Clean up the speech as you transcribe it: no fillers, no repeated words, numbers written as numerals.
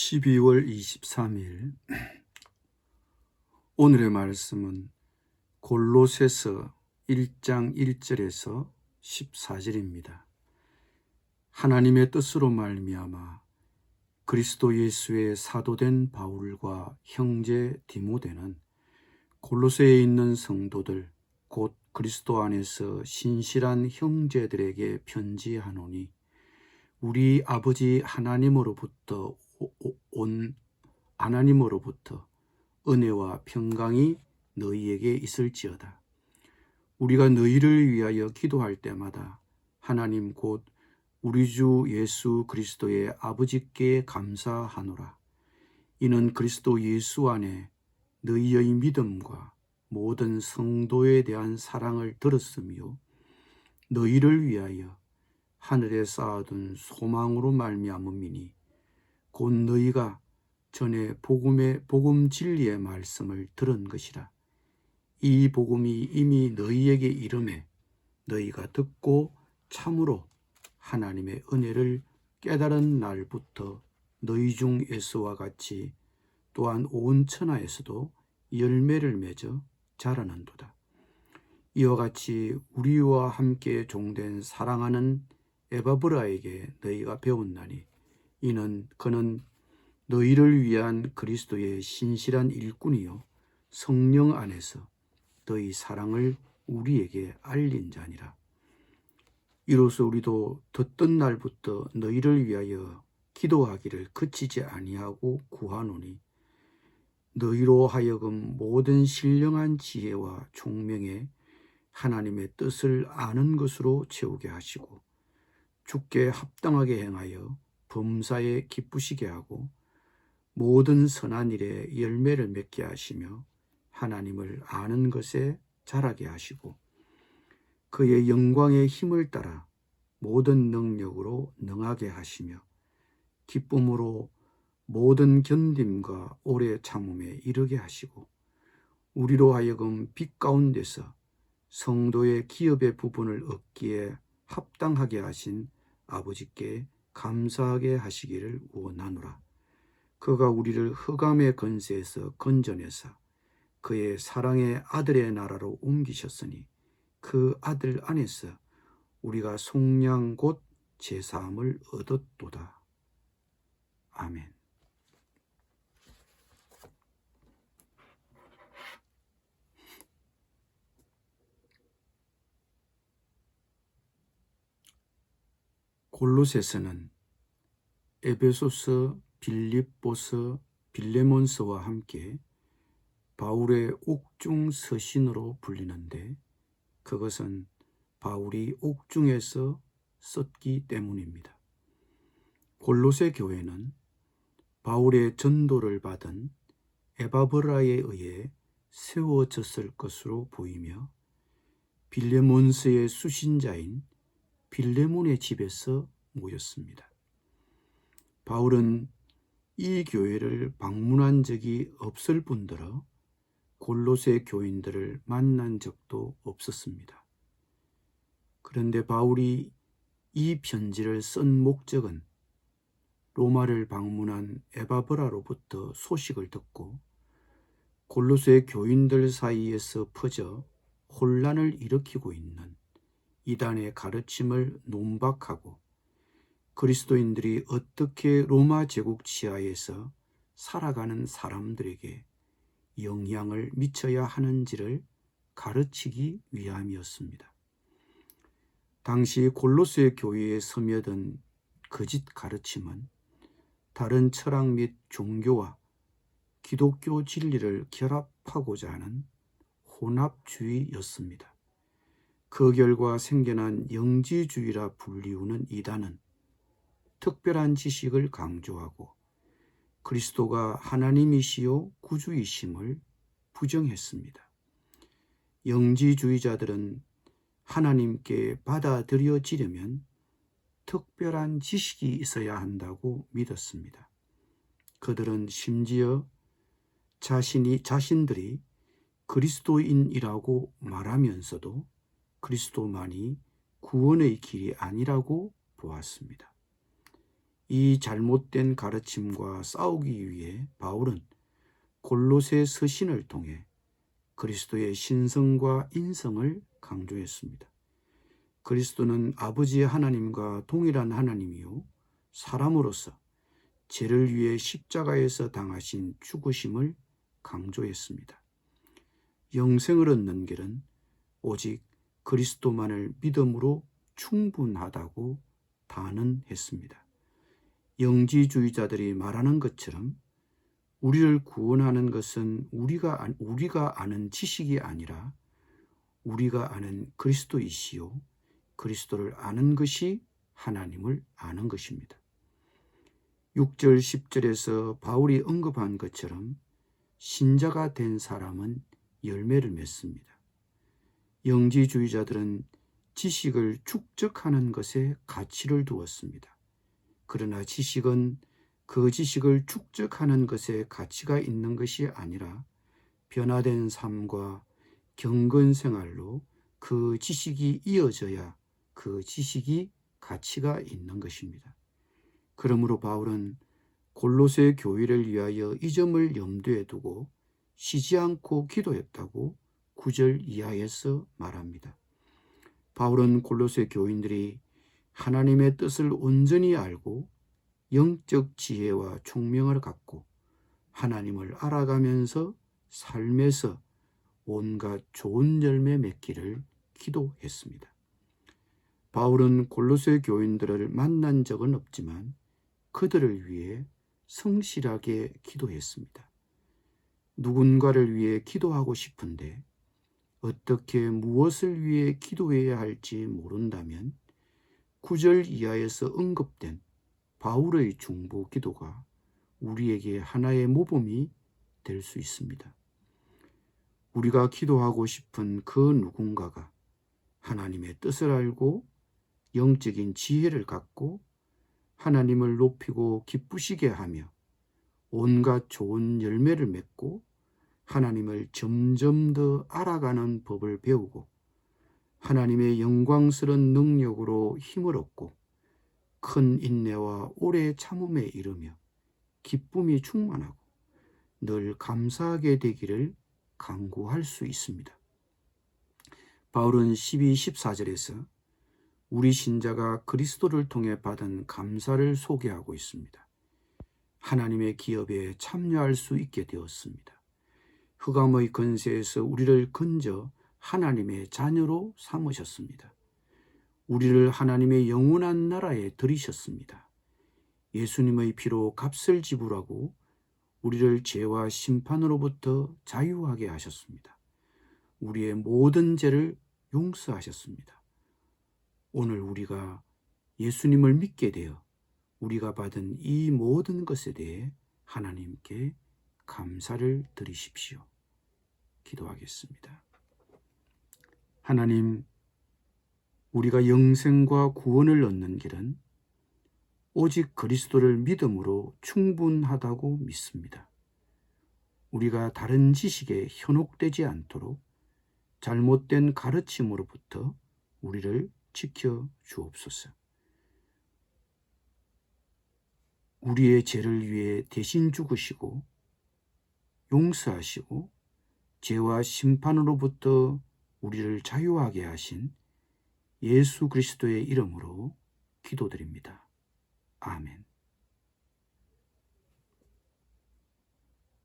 12월 23일 오늘의 말씀은 골로새서 1장 1절에서 14절입니다. 하나님의 뜻으로 말미암아 그리스도 예수의 사도된 바울과 형제 디모데는 골로새에 있는 성도들 곧 그리스도 안에서 신실한 형제들에게 편지하노니 우리 아버지 하나님으로부터 은혜와 평강이 너희에게 있을지어다. 우리가 너희를 위하여 기도할 때마다 하나님 곧 우리 주 예수 그리스도의 아버지께 감사하노라. 이는 그리스도 예수 안에 너희의 믿음과 모든 성도에 대한 사랑을 들었으며 너희를 위하여 하늘에 쌓아둔 소망으로 말미암음이니 곧 너희가 전에 복음 진리의 말씀을 들은 것이라. 이 복음이 이미 너희에게 이르매 너희가 듣고 참으로 하나님의 은혜를 깨달은 날부터 너희 중 에서와 같이 또한 온 천하에서도 열매를 맺어 자라는도다. 이와 같이 우리와 함께 종된 사랑하는 에바브라에게 너희가 배웠나니 이는 그는 너희를 위한 그리스도의 신실한 일꾼이요 성령 안에서 너희 사랑을 우리에게 알린 자니라. 이로써 우리도 듣던 날부터 너희를 위하여 기도하기를 그치지 아니하고 구하노니 너희로 하여금 모든 신령한 지혜와 총명에 하나님의 뜻을 아는 것으로 채우게 하시고 주께 합당하게 행하여 범사에 기쁘시게 하고 모든 선한 일에 열매를 맺게 하시며 하나님을 아는 것에 자라게 하시고 그의 영광의 힘을 따라 모든 능력으로 능하게 하시며 기쁨으로 모든 견딤과 오래 참음에 이르게 하시고 우리로 하여금 빛 가운데서 성도의 기업의 부분을 얻기에 합당하게 하신 아버지께 감사하게 하시기를 원하노라. 그가 우리를 흑암의 권세에서 건져내사 그의 사랑의 아들의 나라로 옮기셨으니 그 아들 안에서 우리가 속량 곧 제사함을 얻었도다. 아멘. 골로새서는 에베소서, 빌립보서, 빌레몬서와 함께 바울의 옥중 서신으로 불리는데 그것은 바울이 옥중에서 썼기 때문입니다. 골로새 교회는 바울의 전도를 받은 에바브라에 의해 세워졌을 것으로 보이며 빌레몬서의 수신자인 빌레몬의 집에서 모였습니다. 바울은 이 교회를 방문한 적이 없을 뿐더러 골로새 교인들을 만난 적도 없었습니다. 그런데 바울이 이 편지를 쓴 목적은 로마를 방문한 에바브라로부터 소식을 듣고 골로새 교인들 사이에서 퍼져 혼란을 일으키고 있는 이단의 가르침을 논박하고 그리스도인들이 어떻게 로마 제국 지하에서 살아가는 사람들에게 영향을 미쳐야 하는지를 가르치기 위함이었습니다. 당시 골로새 교회에 스며든 거짓 가르침은 다른 철학 및 종교와 기독교 진리를 결합하고자 하는 혼합주의였습니다. 그 결과 생겨난 영지주의라 불리우는 이단은 특별한 지식을 강조하고 그리스도가 하나님이시요 구주이심을 부정했습니다. 영지주의자들은 하나님께 받아들여지려면 특별한 지식이 있어야 한다고 믿었습니다. 그들은 심지어 자신들이 그리스도인이라고 말하면서도 그리스도만이 구원의 길이 아니라고 보았습니다. 이 잘못된 가르침과 싸우기 위해 바울은 골로새 서신을 통해 그리스도의 신성과 인성을 강조했습니다. 그리스도는 아버지 하나님과 동일한 하나님이요 사람으로서 죄를 위해 십자가에서 당하신 죽으심을 강조했습니다. 영생을 얻는 길은 오직 그리스도만을 믿음으로 충분하다고 단언했습니다. 영지주의자들이 말하는 것처럼 우리를 구원하는 것은 우리가 아는 지식이 아니라 우리가 아는 그리스도이시요 그리스도를 아는 것이 하나님을 아는 것입니다. 6절 10절에서 바울이 언급한 것처럼 신자가 된 사람은 열매를 맺습니다. 영지주의자들은 지식을 축적하는 것에 가치를 두었습니다. 그러나 지식은 그 지식을 축적하는 것에 가치가 있는 것이 아니라 변화된 삶과 경건 생활로 그 지식이 이어져야 그 지식이 가치가 있는 것입니다. 그러므로 바울은 골로새 교회를 위하여 이 점을 염두에 두고 쉬지 않고 기도했다고 9절 이하에서 말합니다. 바울은 골로새 교인들이 하나님의 뜻을 온전히 알고 영적 지혜와 총명을 갖고 하나님을 알아가면서 삶에서 온갖 좋은 열매 맺기를 기도했습니다. 바울은 골로새 교인들을 만난 적은 없지만 그들을 위해 성실하게 기도했습니다. 누군가를 위해 기도하고 싶은데 어떻게 무엇을 위해 기도해야 할지 모른다면 9절 이하에서 언급된 바울의 중보 기도가 우리에게 하나의 모범이 될 수 있습니다. 우리가 기도하고 싶은 그 누군가가 하나님의 뜻을 알고 영적인 지혜를 갖고 하나님을 높이고 기쁘시게 하며 온갖 좋은 열매를 맺고 하나님을 점점 더 알아가는 법을 배우고 하나님의 영광스러운 능력으로 힘을 얻고 큰 인내와 오래 참음에 이르며 기쁨이 충만하고 늘 감사하게 되기를 간구할 수 있습니다. 바울은 12, 14절에서 우리 신자가 그리스도를 통해 받은 감사를 소개하고 있습니다. 하나님의 기업에 참여할 수 있게 되었습니다. 흑암의 권세에서 우리를 건져 하나님의 자녀로 삼으셨습니다. 우리를 하나님의 영원한 나라에 들이셨습니다. 예수님의 피로 값을 지불하고 우리를 죄와 심판으로부터 자유하게 하셨습니다. 우리의 모든 죄를 용서하셨습니다. 오늘 우리가 예수님을 믿게 되어 우리가 받은 이 모든 것에 대해 하나님께 감사를 드리십시오. 기도하겠습니다. 하나님, 우리가 영생과 구원을 얻는 길은 오직 그리스도를 믿음으로 충분하다고 믿습니다. 우리가 다른 지식에 현혹되지 않도록 잘못된 가르침으로부터 우리를 지켜 주옵소서. 우리의 죄를 위해 대신 죽으시고 용서하시고 죄와 심판으로부터 우리를 자유하게 하신 예수 그리스도의 이름으로 기도드립니다. 아멘.